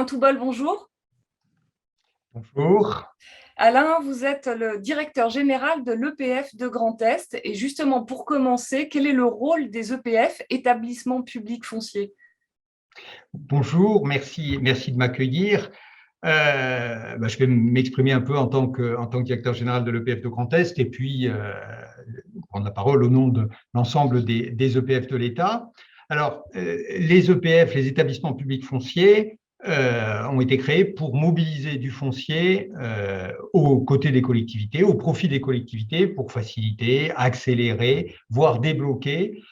Toubol, bonjour. Bonjour. Alain, vous êtes le directeur général de l'EPF de Grand Est. Et justement, pour commencer, quel est le rôle des EPF, établissements publics fonciers? Bonjour, merci de m'accueillir. Je vais m'exprimer un peu en tant que directeur général de l'EPF de Grand Est et puis prendre la parole au nom de l'ensemble des EPF de l'État. Alors, les EPF, les établissements publics fonciers, ont été créés pour mobiliser du foncier aux côtés des collectivités, au profit des collectivités, pour faciliter, accélérer, voire débloquer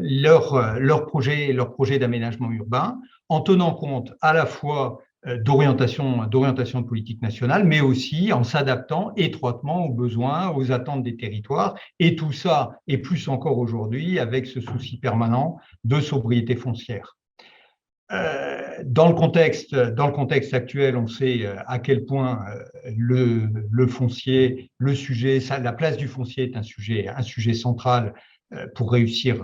leur projet d'aménagement urbain, en tenant compte à la fois d'orientation de politique nationale, mais aussi en s'adaptant étroitement aux besoins, aux attentes des territoires, et tout ça, et plus encore aujourd'hui, avec ce souci permanent de sobriété foncière. Dans le contexte actuel, on sait à quel point le foncier, la place du foncier est un sujet central pour réussir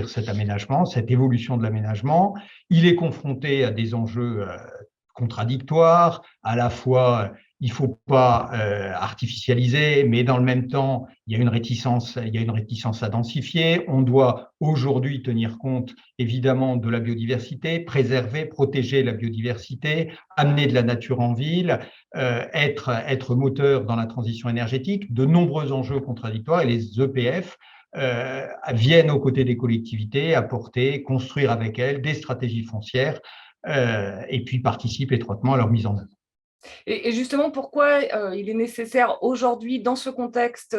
cet aménagement, cette évolution de l'aménagement. Il est confronté à des enjeux contradictoires. À la fois, il ne faut pas artificialiser, mais dans le même temps, il y a une réticence à densifier. On doit aujourd'hui tenir compte évidemment de la biodiversité, préserver, protéger la biodiversité, amener de la nature en ville, être moteur dans la transition énergétique. De nombreux enjeux contradictoires, et les EPF viennent aux côtés des collectivités construire avec elles des stratégies foncières et puis participent étroitement à leur mise en œuvre. Et justement, pourquoi il est nécessaire aujourd'hui, dans ce contexte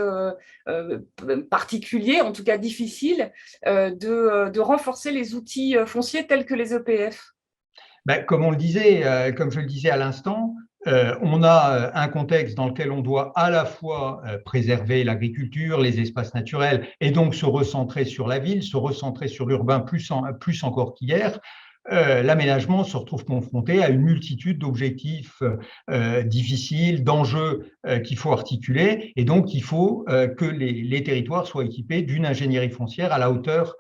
particulier, en tout cas difficile, de renforcer les outils fonciers tels que les EPF? Comme je le disais à l'instant, on a un contexte dans lequel on doit à la fois préserver l'agriculture, les espaces naturels, et donc se recentrer sur la ville, se recentrer sur l'urbain plus encore qu'hier. L'aménagement se retrouve confronté à une multitude d'objectifs difficiles, d'enjeux qu'il faut articuler, et donc il faut que les territoires soient équipés d'une ingénierie foncière à la hauteur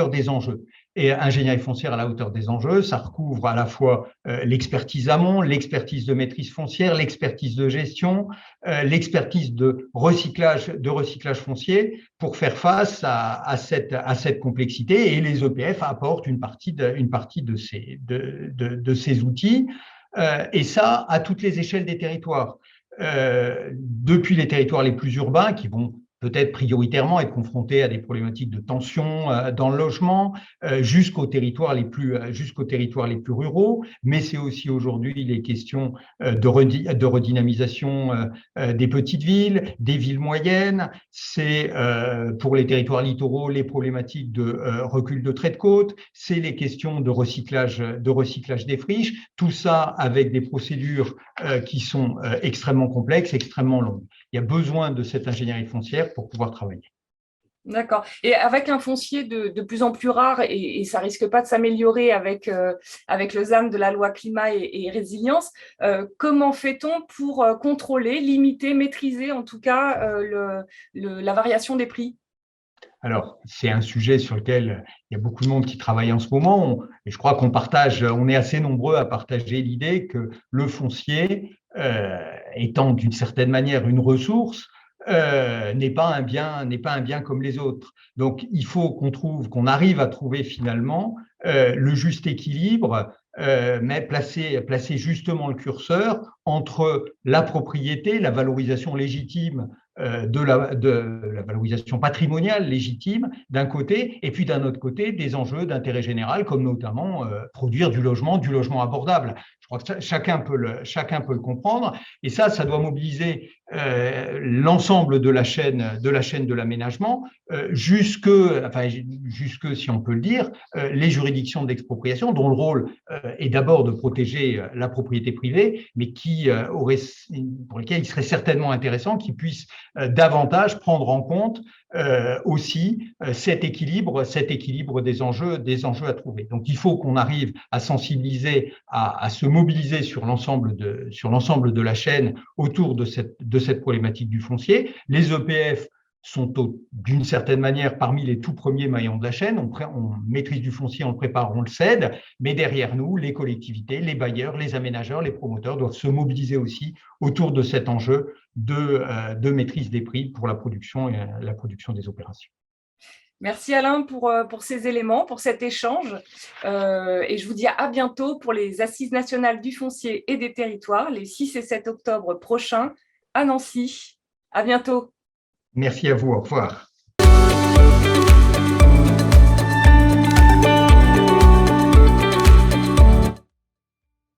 des enjeux. Et ingénierie foncière à la hauteur des enjeux, ça recouvre à la fois l'expertise amont, l'expertise de maîtrise foncière, l'expertise de gestion, l'expertise de recyclage foncier pour faire face à cette complexité. Et les EPF apportent une partie de ces outils, et ça à toutes les échelles des territoires. Depuis les territoires les plus urbains qui vont peut-être prioritairement être confrontés à des problématiques de tension dans le logement, jusqu'aux territoires les plus ruraux, mais c'est aussi aujourd'hui les questions de redynamisation des petites villes, des villes moyennes. C'est pour les territoires littoraux les problématiques de recul de trait de côte, c'est les questions de recyclage des friches, tout ça avec des procédures qui sont extrêmement complexes, extrêmement longues. Il y a besoin de cette ingénierie foncière pour pouvoir travailler. D'accord. Et avec un foncier de plus en plus rare, et ça risque pas de s'améliorer avec le ZAN de la loi climat et résilience, comment fait-on pour contrôler, limiter, maîtriser en tout cas la variation des prix? Alors, c'est un sujet sur lequel il y a beaucoup de monde qui travaille en ce moment, et je crois on est assez nombreux à partager l'idée que le foncier, étant d'une certaine manière une ressource, n'est pas un bien comme les autres. Donc, il faut qu'on arrive à trouver finalement le juste équilibre, mais placer justement le curseur entre la propriété, la valorisation légitime de la valorisation patrimoniale légitime d'un côté, et puis d'un autre côté des enjeux d'intérêt général, comme notamment produire du logement abordable. Je crois que chacun peut le comprendre, et ça doit mobiliser l'ensemble de la chaîne de l'aménagement, jusque, si on peut le dire, les juridictions d'expropriation, dont le rôle est d'abord de protéger la propriété privée, mais pour lesquelles il serait certainement intéressant qu'ils puissent davantage prendre en compte aussi cet équilibre des enjeux à trouver. Donc, il faut qu'on arrive à sensibiliser, à se mobiliser sur l'ensemble de la chaîne autour de cette problématique du foncier. Les EPF sont d'une certaine manière parmi les tout premiers maillons de la chaîne. On maîtrise du foncier, on le prépare, on le cède, mais derrière nous, les collectivités, les bailleurs, les aménageurs, les promoteurs doivent se mobiliser aussi autour de cet enjeu de maîtrise des prix pour la production et la production des opérations. Merci Alain pour ces éléments, pour cet échange. Et je vous dis à bientôt pour les Assises nationales du foncier et des territoires, les 6 et 7 octobre prochains à Nancy. À bientôt. Merci à vous, au revoir.